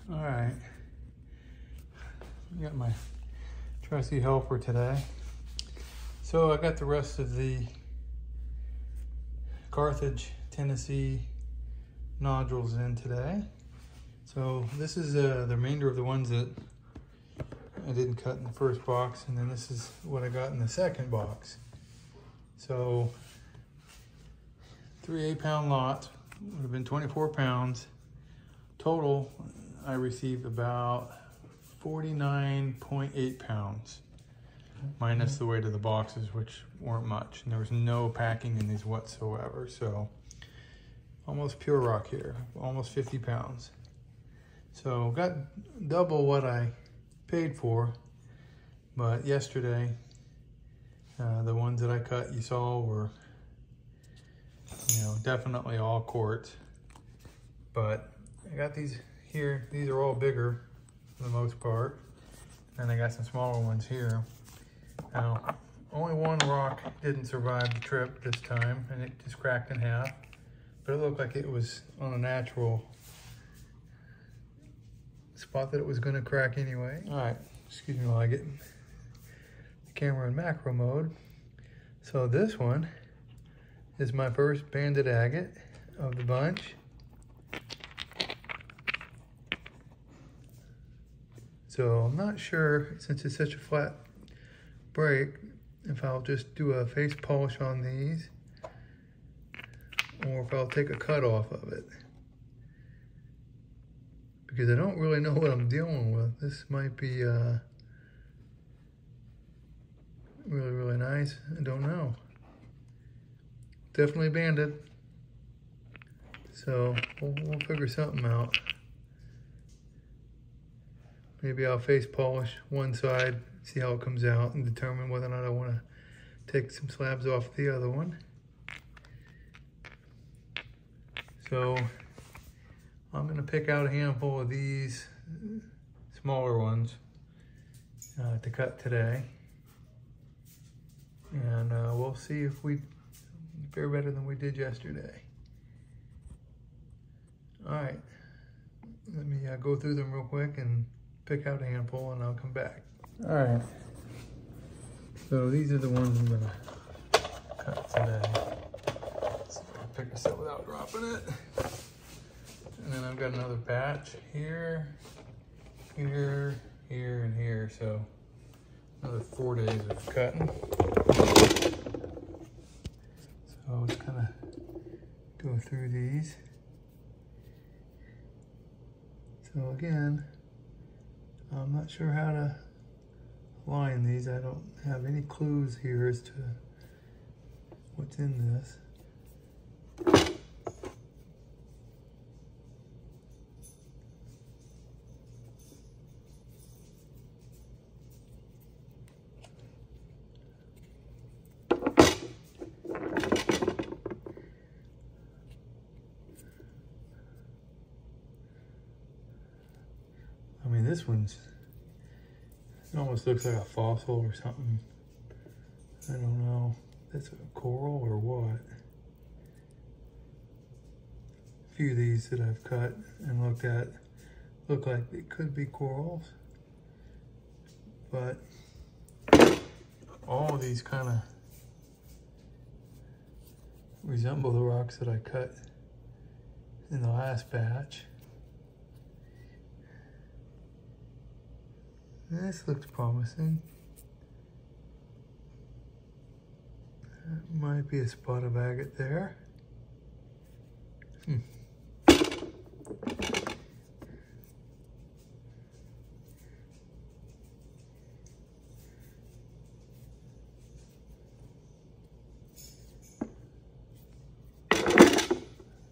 All right, I got my trusty helper today. So I got the rest of the Carthage, Tennessee nodules in today. So this is the remainder of the ones that I didn't cut in the first box, and then this is what I got in the second box. So 3 8-pound lot would have been 24 pounds. Total, I received about 49.8 pounds, minus the weight of the boxes, which weren't much. And there was no packing in these whatsoever. So almost pure rock here, almost 50 pounds. So got double what I paid for, but yesterday, the ones that I cut you saw were, definitely all quartz. But I got these here. These are all bigger for the most part. And I got some smaller ones here. Now, only one rock didn't survive the trip this time, and it just cracked in half. But it looked like it was on a natural spot that it was gonna crack anyway. All right, excuse me while I get the camera in macro mode. So this one is my first banded agate of the bunch. So I'm not sure, since it's such a flat break, if I'll just do a face polish on these or if I'll take a cut off of it. Because I don't really know what I'm dealing with. This might be really, really nice. I don't know. Definitely banded. So we'll figure something out. Maybe I'll face polish one side, see how it comes out, and determine whether or not I want to take some slabs off the other one. So I'm going to pick out a handful of these smaller ones to cut today. And we'll see if we fare better than we did yesterday. All right, let me go through them real quick and pick out a handful, and I'll come back. All right, so these are the ones I'm gonna cut today. Let's see if I can pick this up without dropping it. And then I've got another batch here, here, here, and here. So another 4 days of cutting. So I'll just kind of go through these. So again, I'm not sure how to line these. I don't have any clues here as to what's in this. I mean, this one's, it almost looks like a fossil or something. I don't know if that's a coral or what. A few of these that I've cut and looked at look like they could be corals. But all of these kind of resemble the rocks that I cut in the last batch. This looks promising. That might be a spot of agate there.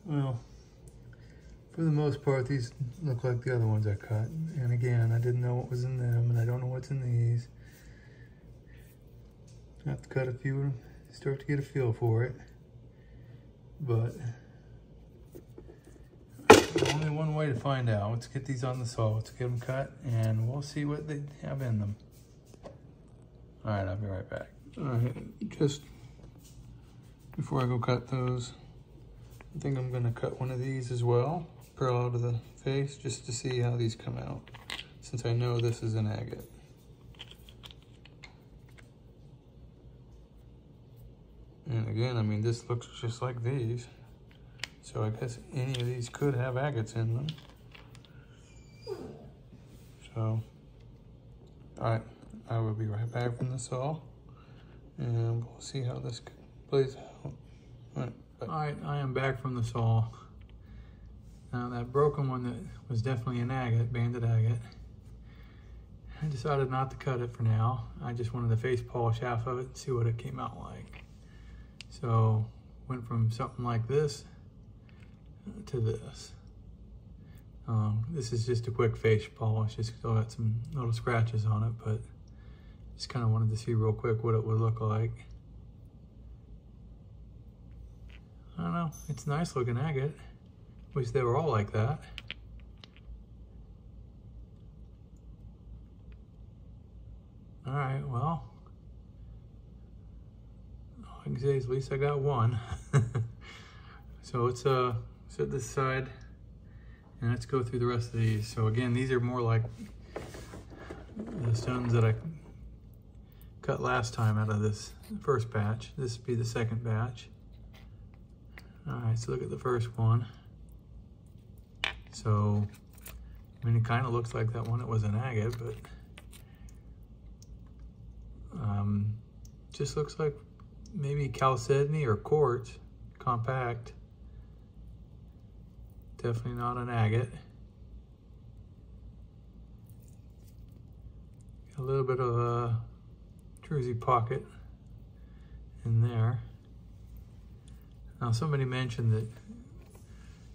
Well, for the most part, these look like the other ones I cut. And again, I didn't know what was in them, and I don't know what's in these. I have to cut a few and start to get a feel for it. But only one way to find out. Let's get these on the saw. Let's get them cut, and we'll see what they have in them. All right, I'll be right back. All right, just before I go cut those, I think I'm gonna cut one of these as well, parallel to the face just to see how these come out, since I know this is an agate. And again, I mean, this looks just like these. So I guess any of these could have agates in them. So, all right, I will be right back from the saw, and we'll see how this plays out. All right, I am back from the saw. Now that broken one that was definitely an agate, banded agate, I decided not to cut it for now. I just wanted to face polish half of it and see what it came out like. So, went from something like this to this. This is just a quick face polish. It's still got some little scratches on it, but just kind of wanted to see real quick what it would look like. I don't know, it's a nice looking agate. Wish they were all like that. All right, well, all I can say is at least I got one. So let's set this aside and let's go through the rest of these. So again, these are more like the stones that I cut last time out of this first batch. This would be the second batch. All right, so look at the first one. So, I mean, it kind of looks like that one. It was an agate, but just looks like maybe chalcedony or quartz, compact. Definitely not an agate. A little bit of a druzy pocket in there. Now somebody mentioned that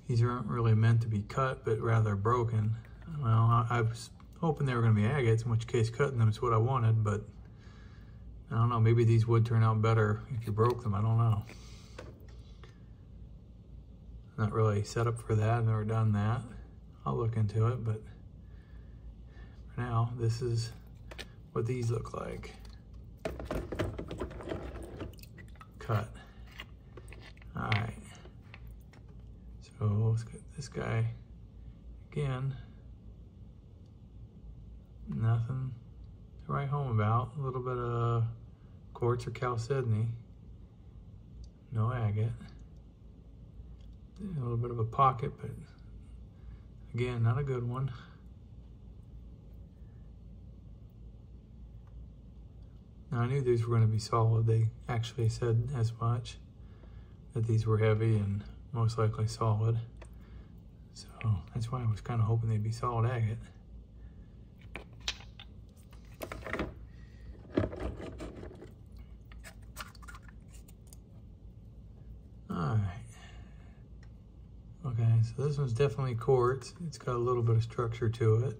these aren't really meant to be cut, but rather broken. Well, I was hoping they were going to be agates, in which case cutting them is what I wanted, but I don't know, maybe these would turn out better if you broke them, I don't know. Not really set up for that, I've never done that. I'll look into it, but for now, this is what these look like. Cut. All right. So let's get this guy again. Nothing to write home about. A little bit of quartz or chalcedony. No agate. A little bit of a pocket, but again, not a good one. Now I knew these were going to be solid. They actually said as much, that these were heavy and most likely solid. So that's why I was kind of hoping they'd be solid agate. All right. Okay, so this one's definitely quartz. It's got a little bit of structure to it.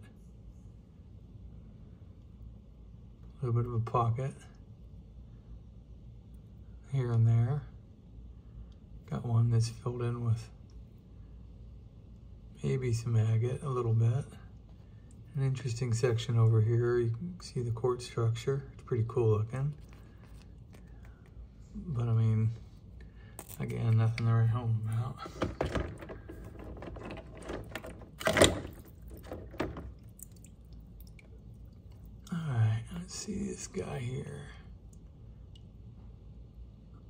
A little bit of a pocket here and there. Got one that's filled in with maybe some agate, a little bit. An interesting section over here. You can see the quartz structure. It's pretty cool looking. But I mean, again, nothing to write home about. Alright, let's see this guy here.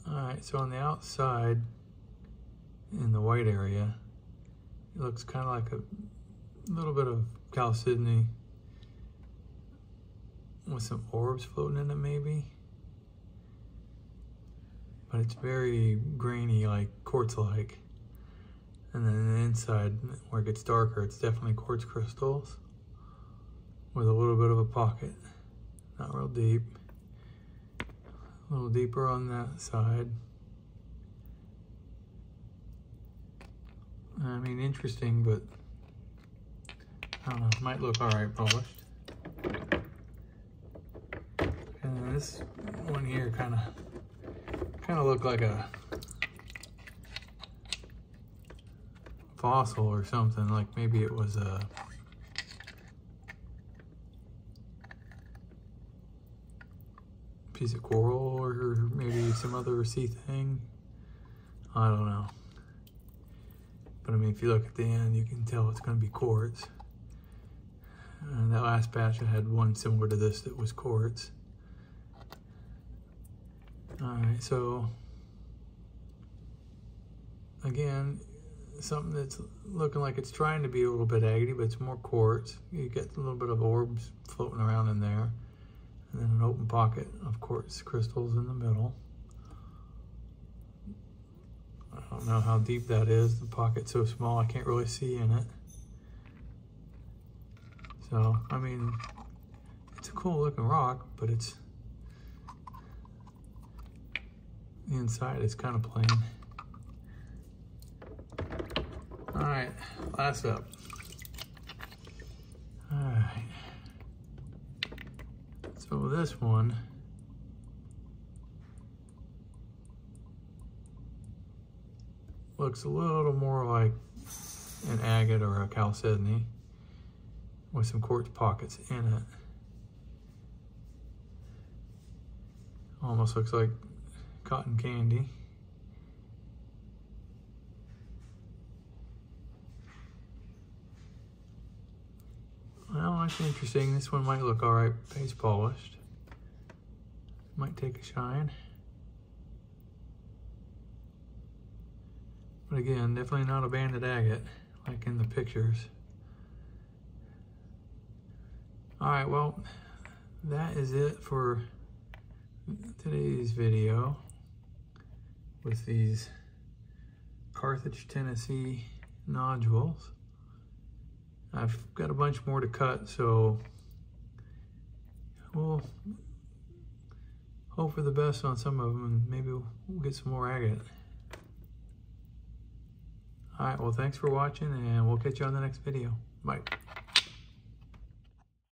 Alright, so on the outside, in the white area, it looks kind of like a little bit of chalcedony with some orbs floating in it maybe. But it's very grainy, like quartz-like. And then on the inside, where it gets darker, it's definitely quartz crystals with a little bit of a pocket. Not real deep. A little deeper on that side. I mean, interesting, but I don't know, might look all right polished. And this one here kind of looked like a fossil or something, like maybe it was a piece of coral or maybe some other sea thing. I don't know. But I mean, if you look at the end, you can tell it's going to be quartz. And that last batch, I had one similar to this that was quartz. All right, so again, something that's looking like it's trying to be a little bit agate, but it's more quartz. You get a little bit of orbs floating around in there. And then an open pocket of quartz crystals in the middle. I don't know how deep that is. The pocket's so small I can't really see in it. So, I mean, it's a cool looking rock, but it's, the inside is kind of plain. All right, last up. All right. So this one looks a little more like an agate or a chalcedony with some quartz pockets in it. Almost looks like cotton candy. Well, that's interesting. This one might look all right, paste polished. Might take a shine. But again, definitely not a banded agate like in the pictures. All right, well, that is it for today's video with these Carthage, Tennessee nodules. I've got a bunch more to cut, so we'll hope for the best on some of them, and maybe we'll get some more agate. All right, well, thanks for watching, and we'll catch you on the next video. Bye.